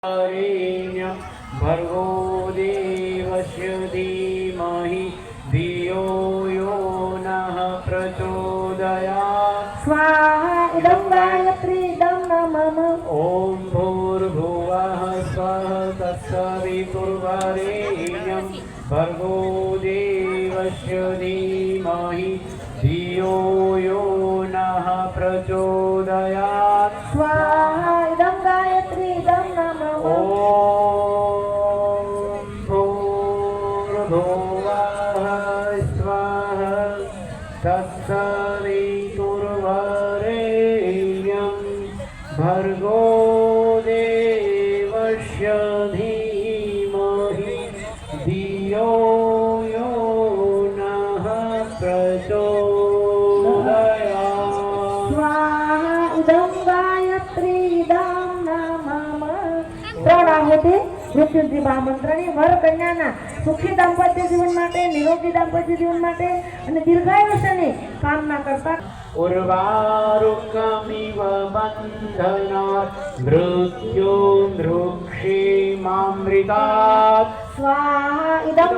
वरेण्यं भर्गो देवस्य धीमहि धियो यो नः प्रचोदयात्। स्वाहा इदं गायत्रीदं नमः। ॐ भूर्भुवः स्वः तत्सवितुर्वरेण्यं भर्गो देवस्य धीमहि धियो यो नः प्रचोदयात्। स्वाहा इदं गायत्रीदं नमः। ॐ भूर्भुवः स्वः तत्सवितुर्वरेण्यं भर्गो देवस्य धीमहि धियो यो नः प्रचोदयात्। स्वाहा इदं गायत्रीदं नमः। ત્રણ આહુતિ મૃત્યુંજય મહામંત્રની વર કન્યાના સુખી દાંપત્ય જીવન માટે, નિરોગી દાંપત્ય જીવન માટે અને દીર્ઘાયુષ્યની કામના કરતા ઉર્વારુકમિવ બંધનાत् મૃત્યુર્મૃક્ષીમામૃતાत्। સ્વાહા ઇદં